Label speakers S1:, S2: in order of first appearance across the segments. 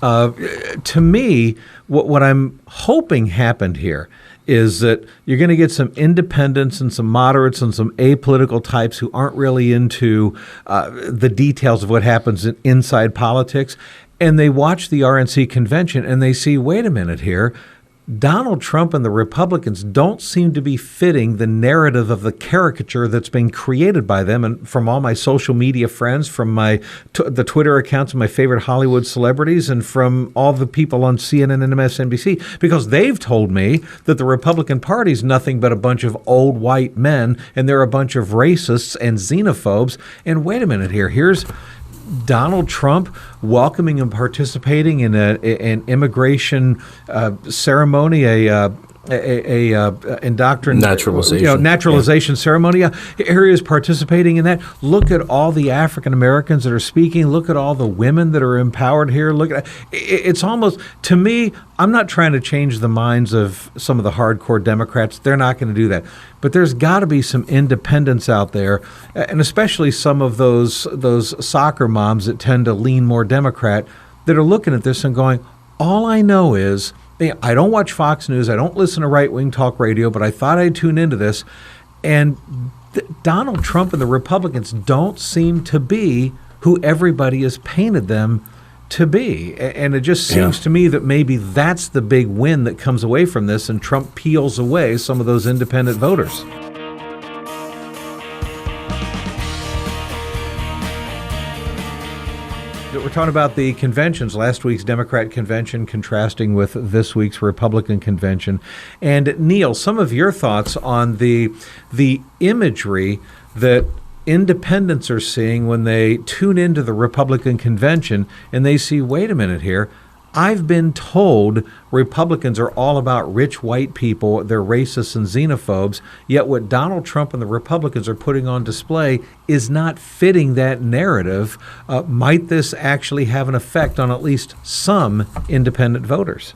S1: To me, what I'm hoping happened here is that you're going to get some independents and some moderates and some apolitical types who aren't really into the details of what happens inside politics, and they watch the RNC convention and they see, wait a minute here, Donald Trump and the Republicans don't seem to be fitting the narrative of the caricature that's being created by them. And from all my social media friends, from the Twitter accounts of my favorite Hollywood celebrities, and from all the people on CNN and MSNBC, because they've told me that the Republican Party is nothing but a bunch of old white men, and they're a bunch of racists and xenophobes. And wait a minute here, here's Donald Trump welcoming and participating in an immigration ceremony, naturalization ceremony. Here he is participating in that. Look at all the African Americans that are speaking. Look at all the women that are empowered here. Look at it's almost, to me, I'm not trying to change the minds of some of the hardcore Democrats. They're not going to do that. But there's got to be some independents out there, and especially some of those soccer moms that tend to lean more Democrat, that are looking at this and going, all I know is, I don't watch Fox News, I don't listen to right-wing talk radio, but I thought I'd tune into this, and Donald Trump and the Republicans don't seem to be who everybody has painted them to be. And it just seems to me that maybe that's the big win that comes away from this, and Trump peels away some of those independent voters. We're talking about the conventions, last week's Democrat convention contrasting with this week's Republican convention. And Neil, some of your thoughts on the imagery that independents are seeing when they tune into the Republican convention and they see, wait a minute here, I've been told Republicans are all about rich white people, they're racists and xenophobes, yet what Donald Trump and the Republicans are putting on display is not fitting that narrative. Might this actually have an effect on at least some independent voters?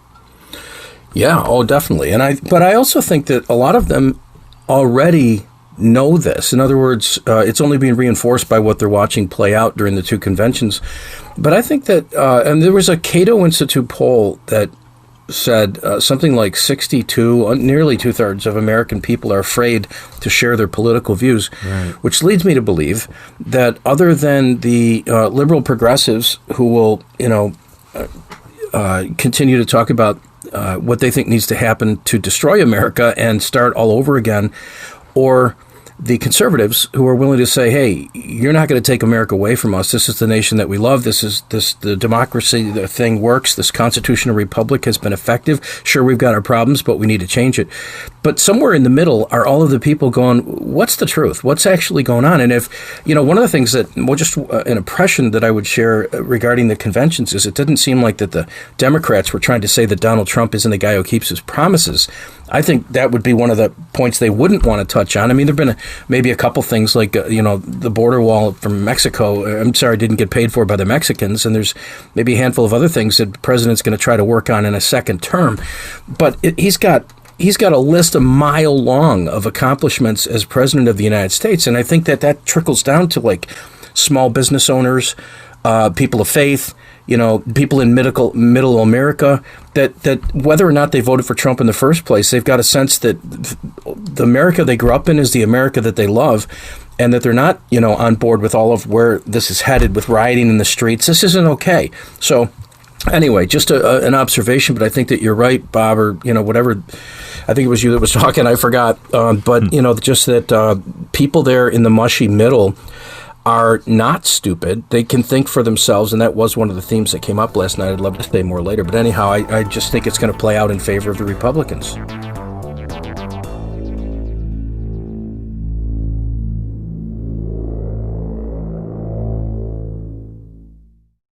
S2: Yeah, definitely. But I also think that a lot of them already know this. In other words, it's only being reinforced by what they're watching play out during the two conventions. But I think that, and there was a Cato Institute poll that said something like 62, nearly two-thirds of American people are afraid to share their political views, right, which leads me to believe that other than the liberal progressives who will, continue to talk about what they think needs to happen to destroy America and start all over again, or the conservatives who are willing to say, hey, you're not going to take America away from us. This is the nation that we love. The democracy, the thing works. This constitutional republic has been effective. Sure, we've got our problems, but we need to change it. But somewhere in the middle are all of the people going, what's the truth? What's actually going on? And if, one of the things that, just an impression that I would share regarding the conventions is it didn't seem like that the Democrats were trying to say that Donald Trump isn't a guy who keeps his promises. I think that would be one of the points they wouldn't want to touch on. I mean, there have been maybe a couple things like, the border wall from Mexico, didn't get paid for by the Mexicans. And there's maybe a handful of other things that the president's going to try to work on in a second term. But he's got a list a mile long of accomplishments as president of the United States. And I think that trickles down to like small business owners, people of faith, people in middle America, that whether or not they voted for Trump in the first place, they've got a sense that the America they grew up in is the America that they love, and that they're not, on board with all of where this is headed with rioting in the streets. This isn't okay. So anyway, just an observation, but I think that you're right, Bob, or, whatever. I think it was you that was talking. I forgot. But, just that people there in the mushy middle are not stupid. They can think for themselves, and that was one of the themes that came up last night. I'd love to say more later. But anyhow, I just think it's going to play out in favor of the Republicans.